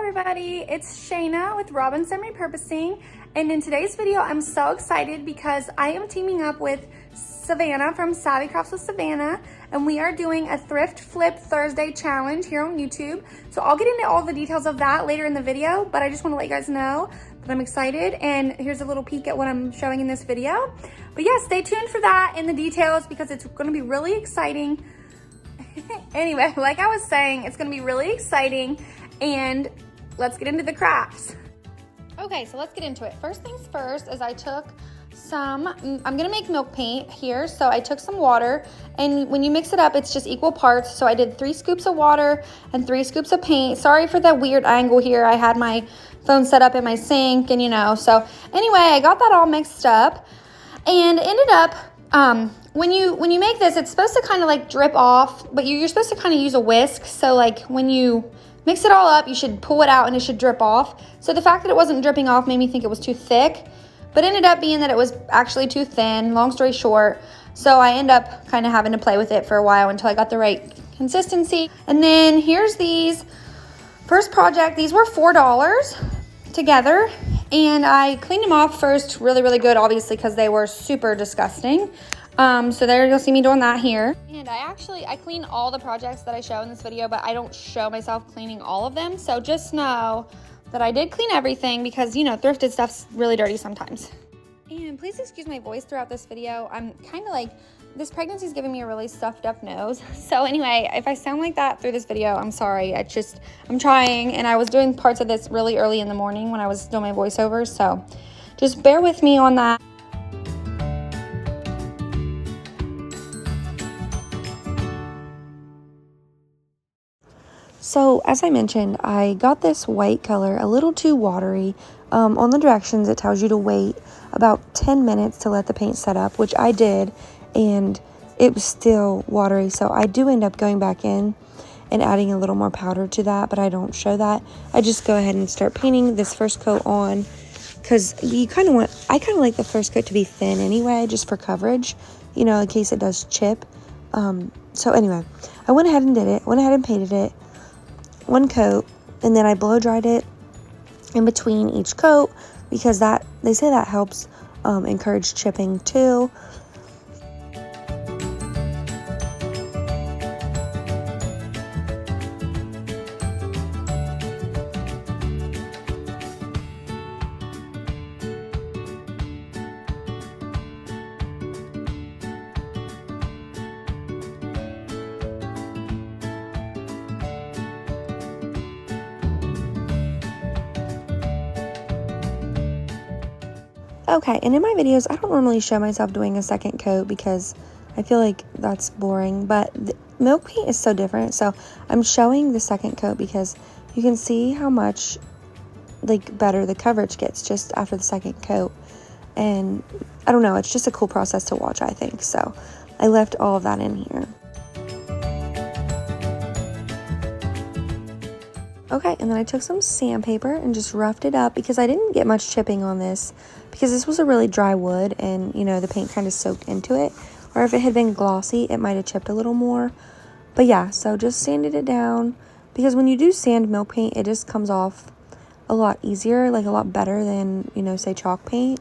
everybody, it's Shayna with Robinson Repurposing, and in today's video I'm so excited because I am teaming up with Savannah from Savvy Crafts with Savannah, and we are doing a Thrift Flip Thursday challenge here on YouTube. So I'll get into all the details of that later in the video, but I just want to let you guys know that I'm excited, and here's a little peek at what I'm showing in this video. But yeah, stay tuned for that and the details because it's going to be really exciting. Anyway, like I was saying, it's going to be really exciting, and let's get into the crafts. Okay, so let's get into it. First things first is I took some, I'm gonna make milk paint here. So I took some water, and when you mix it up, it's just equal parts. So I did 3 scoops of water and 3 scoops of paint. Sorry for that weird angle here. I had my phone set up in my sink, and so anyway, I got that all mixed up and ended up, when you make this, it's supposed to kind of like drip off, but you're supposed to kind of use a whisk. So like when you mix it all up, you should pull it out and it should drip off. So the fact that it wasn't dripping off made me think it was too thick, but ended up being that it was actually too thin, long story short. So I end up kind of having to play with it for a while until I got the right consistency. And then here's these. First project, these were $4 together, and I cleaned them off first really good, obviously, because they were super disgusting. So there you'll see me doing that here. And I clean all the projects that I show in this video, but I don't show myself cleaning all of them. So just know that I did clean everything because, thrifted stuff's really dirty sometimes. And please excuse my voice throughout this video. I'm kind of like, this pregnancy is giving me a really stuffed up nose. So anyway, if I sound like that through this video, I'm sorry. I'm trying, and I was doing parts of this really early in the morning when I was doing my voiceovers. So just bear with me on that. So as I mentioned, I got this white color a little too watery. On the directions, it tells you to wait about 10 minutes to let the paint set up, which I did, and it was still watery. So I do end up going back in and adding a little more powder to that, but I don't show that. I just go ahead and start painting this first coat on because I kind of like the first coat to be thin anyway, just for coverage, in case it does chip. So anyway, I went ahead and did it, went ahead and painted it. One coat, and then I blow dried it in between each coat because they say that helps encourage chipping too. Okay, and in my videos, I don't normally show myself doing a second coat because I feel like that's boring, but the milk paint is so different. So I'm showing the second coat because you can see how much better the coverage gets just after the second coat. And I don't know, it's just a cool process to watch, I think. So I left all of that in here. Okay, and then I took some sandpaper and just roughed it up because I didn't get much chipping on this because this was a really dry wood, and the paint kind of soaked into it. Or if it had been glossy, it might have chipped a little more. But yeah, so just sanded it down because when you do sand milk paint, it just comes off a lot easier, a lot better than, say chalk paint.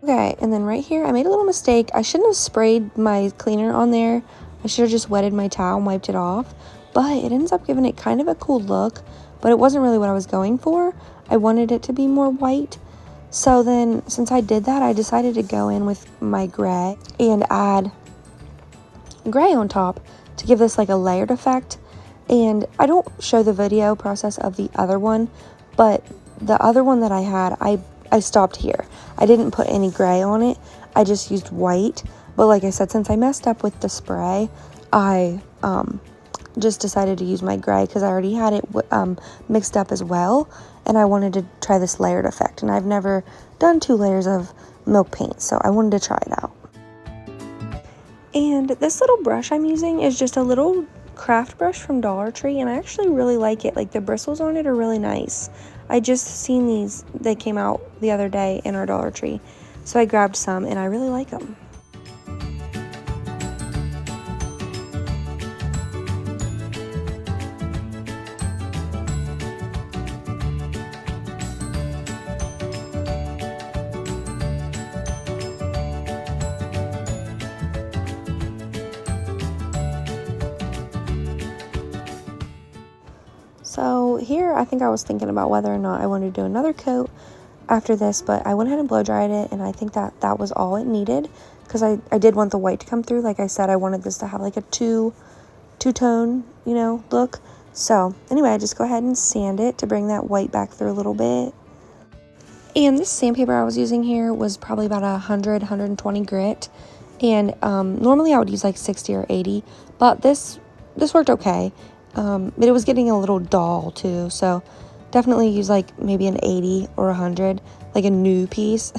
Okay, and then right here, I made a little mistake. I shouldn't have sprayed my cleaner on there. I should have just wetted my towel and wiped it off. But it ends up giving it kind of a cool look, but it wasn't really what I was going for. I wanted it to be more white. So then, since I did that, I decided to go in with my gray and add gray on top to give this a layered effect. And I don't show the video process of the other one, but the other one that I had, I stopped here. I didn't put any gray on it. I just used white. But like I said, since I messed up with the spray, I just decided to use my gray because I already had it mixed up as well. And I wanted to try this layered effect. And I've never done 2 layers of milk paint, so I wanted to try it out. And this little brush I'm using is just a little craft brush from Dollar Tree, and I actually really like it. The bristles on it are really nice. I just seen these, they came out the other day in our Dollar Tree, so I grabbed some and I really like them. So here I think I was thinking about whether or not I wanted to do another coat after this, but I went ahead and blow dried it, and I think that was all it needed, because I did want the white to come through. Like I said, I wanted this to have like a two-tone, you know, look. So anyway, I just go ahead and sand it to bring that white back through a little bit. And this sandpaper I was using here was probably about 120 grit. And normally I would use like 60 or 80, but this worked okay. But it was getting a little dull too, so definitely use like maybe an 80 or 100, like a new piece.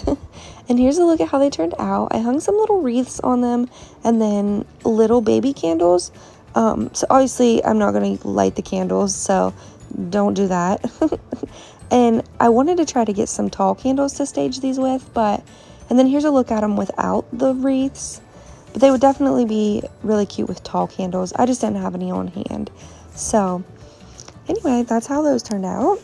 And here's a look at how they turned out. I hung some little wreaths on them and then little baby candles. So obviously I'm not going to light the candles, so don't do that. And I wanted to try to get some tall candles to stage these with, and then here's a look at them without the wreaths. But they would definitely be really cute with tall candles. I just didn't have any on hand. So anyway, that's how those turned out.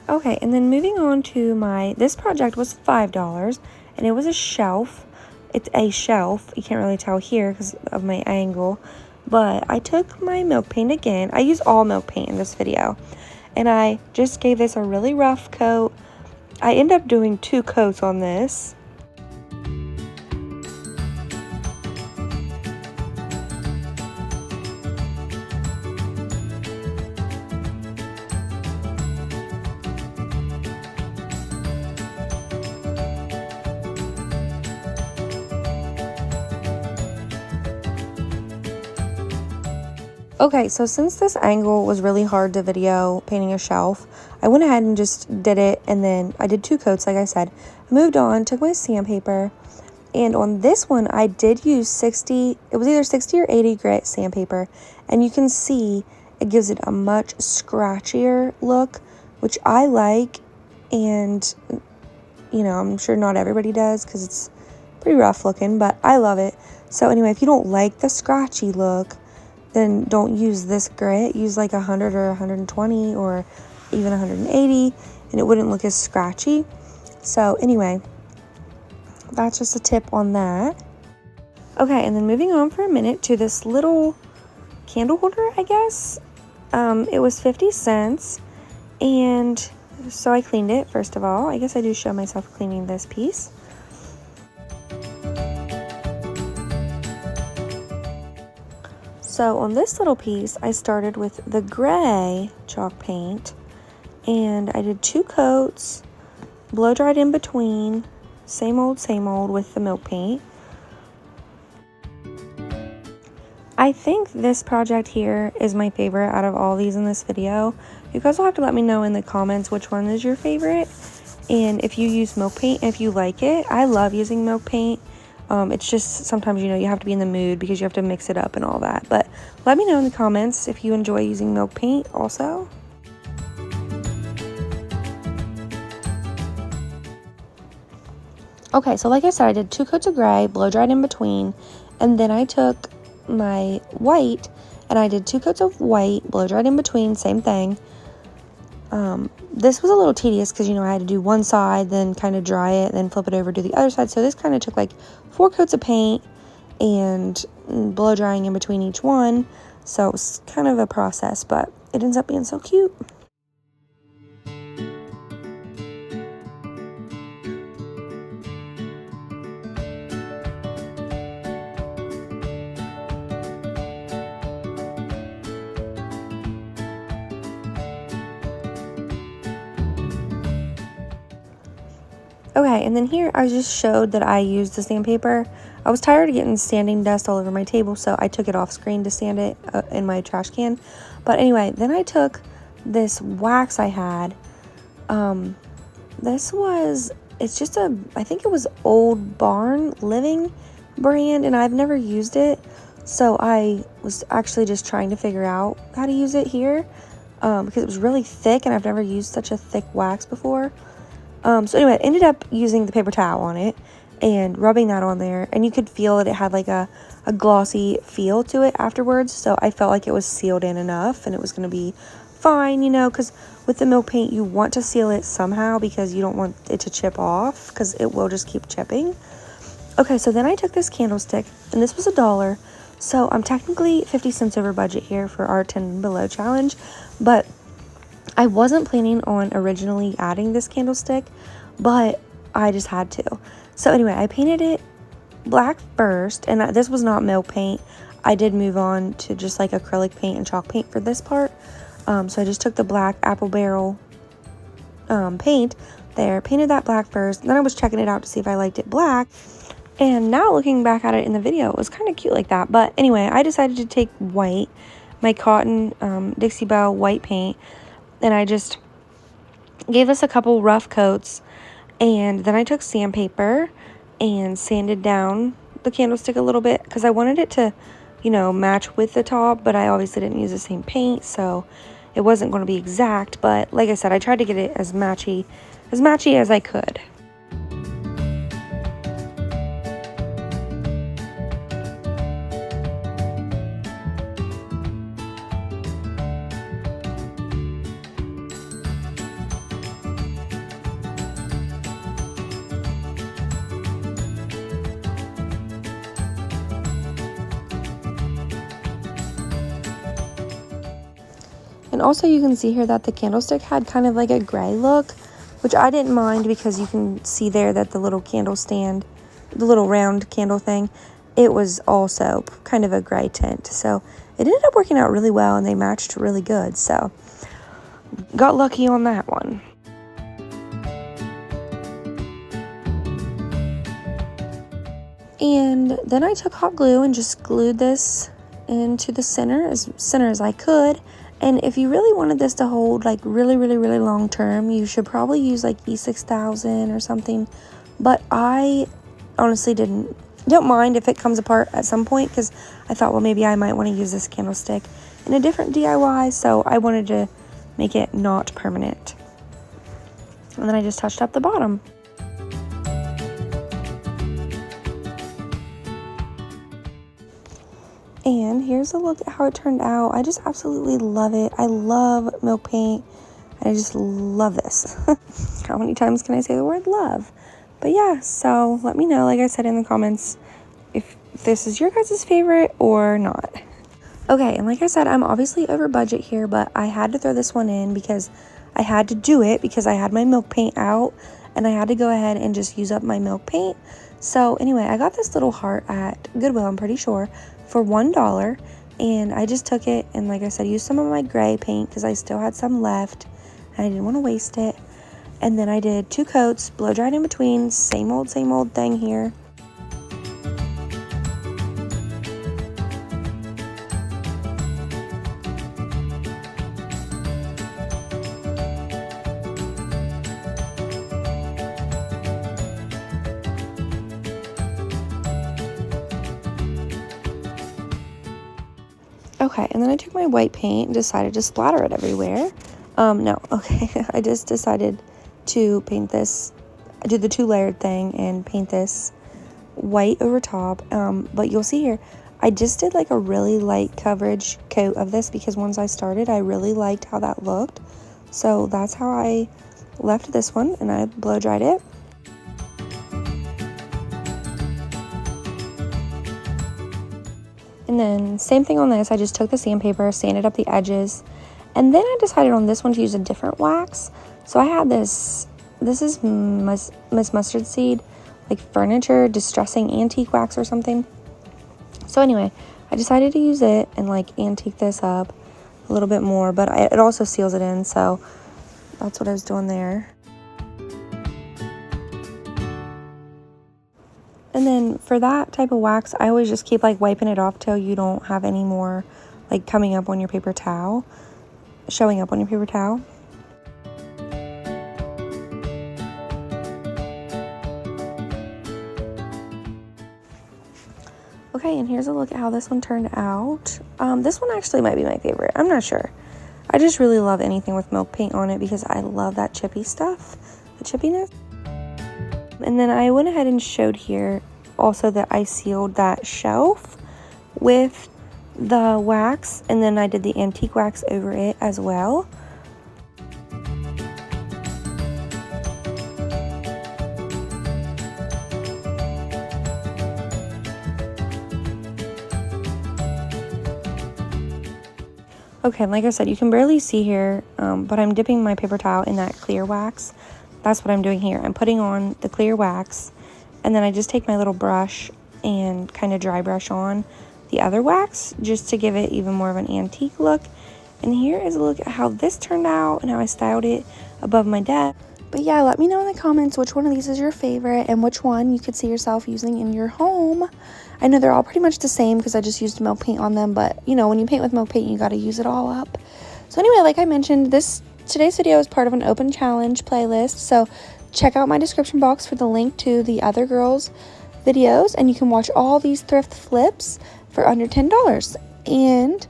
Okay, and then moving on to this project was $5, and it was a shelf. It's a shelf. You can't really tell here because of my angle. But I took my milk paint again. I use all milk paint in this video. And I just gave this a really rough coat. I end up doing 2 coats on this. Okay, so since this angle was really hard to video painting a shelf, I went ahead and just did it, and then I did 2 coats, like I said. I moved on, took my sandpaper, and on this one, I did use 60, it was either 60 or 80 grit sandpaper, and you can see it gives it a much scratchier look, which I like, and, you know, I'm sure not everybody does, because it's pretty rough looking, but I love it. So anyway, if you don't like the scratchy look, then don't use this grit. Use like 100 or 120 or even 180, and it wouldn't look as scratchy. So anyway, that's just a tip on that. Okay, and then moving on for a minute to this little candle holder, I guess. It was 50 cents, and so I cleaned it first of all. I guess I do show myself cleaning this piece. So on this little piece, I started with the gray chalk paint, and I did 2 coats, blow dried in between, same old with the milk paint. I think this project here is my favorite out of all these in this video. You guys will have to let me know in the comments which one is your favorite, and if you use milk paint, if you like it. I love using milk paint. It's just sometimes, you know, you have to be in the mood because you have to mix it up and all that. But let me know in the comments if you enjoy using milk paint also. Okay, so like I said, I did 2 coats of gray, blow dried in between, and then I took my white and I did 2 coats of white, blow dried in between, same thing. This was a little tedious because, you know, I had to do one side, then kind of dry it, then flip it over, do the other side. So this kind of took like 4 coats of paint and blow drying in between each one. So it was kind of a process, but it ends up being so cute. Okay, and then here I just showed that I used the sandpaper. I was tired of getting standing dust all over my table, so I took it off screen to sand it in my trash can. But anyway, then I took this wax I had. It's just I think it was Old Barn Living brand, and I've never used it. So I was actually just trying to figure out how to use it here because it was really thick, and I've never used such a thick wax before. So anyway, I ended up using the paper towel on it and rubbing that on there, and you could feel that it had like a glossy feel to it afterwards. So I felt like it was sealed in enough and it was going to be fine, you know, because with the milk paint you want to seal it somehow because you don't want it to chip off because it will just keep chipping. Okay, so then I took this candlestick, and this was $1, So I'm technically 50 cents over budget here for our 10 and below challenge, but I wasn't planning on originally adding this candlestick, but I just had to. So anyway, I painted it black first, and this was not milk paint. I did move on to just like acrylic paint and chalk paint for this part. So I just took the black apple barrel paint there, painted that black first, then I was checking it out to see if I liked it black. And now looking back at it in the video, it was kind of cute like that. But anyway, I decided to take white, my cotton Dixie Belle white paint, and I just gave this a couple rough coats. And then I took sandpaper and sanded down the candlestick a little bit because I wanted it to, you know, match with the top, but I obviously didn't use the same paint, so it wasn't going to be exact. But like I said, I tried to get it as matchy as I could. And also you can see here that the candlestick had kind of like a gray look, which I didn't mind because you can see there that the little candle stand, the little round candle thing, it was also kind of a gray tint. So it ended up working out really well and they matched really good. So got lucky on that one. And then I took hot glue and just glued this into the center as I could. And if you really wanted this to hold like really long term, you should probably use like E6000 or something. But I honestly don't mind if it comes apart at some point, because I thought, well, maybe I might want to use this candlestick in a different DIY, so I wanted to make it not permanent. And then I just touched up the bottom. And here's a look at how it turned out. I just absolutely love it. I love milk paint. I just love this. How many times can I say the word love? But yeah, so let me know, like I said in the comments, if this is your guys' favorite or not. Okay, and like I said, I'm obviously over budget here, but I had to throw this one in because I had to do it because I had my milk paint out and I had to go ahead and just use up my milk paint. So anyway, I got this little heart at Goodwill, I'm pretty sure, for $1, and I just took it and, like I said, used some of my gray paint because I still had some left and I didn't want to waste it. And then I did 2 coats, blow dried in between, same old thing here. Okay, and then I took my white paint and decided to splatter it everywhere. I just decided to paint this, do the 2-layered thing and paint this white over top. But you'll see here, I just did like a really light coverage coat of this because once I started, I really liked how that looked. So that's how I left this one, and I blow dried it. And then same thing on this, I just took the sandpaper, sanded up the edges, and then I decided on this one to use a different wax. So I had this is Miss Mustard Seed, like furniture distressing antique wax or something. So anyway, I decided to use it and like antique this up a little bit more, but it also seals it in, so that's what I was doing there. And then for that type of wax, I always just keep like wiping it off till you don't have any more like coming up on your paper towel, showing up on your paper towel. Okay, and here's a look at how this one turned out. This one actually might be my favorite. I'm not sure. I just really love anything with milk paint on it because I love that chippy stuff, the chippiness. And then I went ahead and showed here also that I sealed that shelf with the wax, and then I did the antique wax over it as well. Okay, like I said, you can barely see here, but I'm dipping my paper towel in that clear wax. That's what I'm doing here. I'm putting on the clear wax, and then I just take my little brush and kind of dry brush on the other wax just to give it even more of an antique look. And here is a look at how this turned out and how I styled it above my desk. But yeah, let me know in the comments which one of these is your favorite and which one you could see yourself using in your home. I know they're all pretty much the same because I just used milk paint on them, but you know, when you paint with milk paint, you got to use it all up. So anyway, like I mentioned, today's video is part of an open challenge playlist, so check out my description box for the link to the other girls' videos, and you can watch all these thrift flips for under $10. And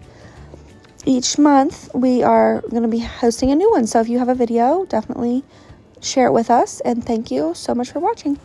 each month we are going to be hosting a new one, so if you have a video, definitely share it with us, and thank you so much for watching.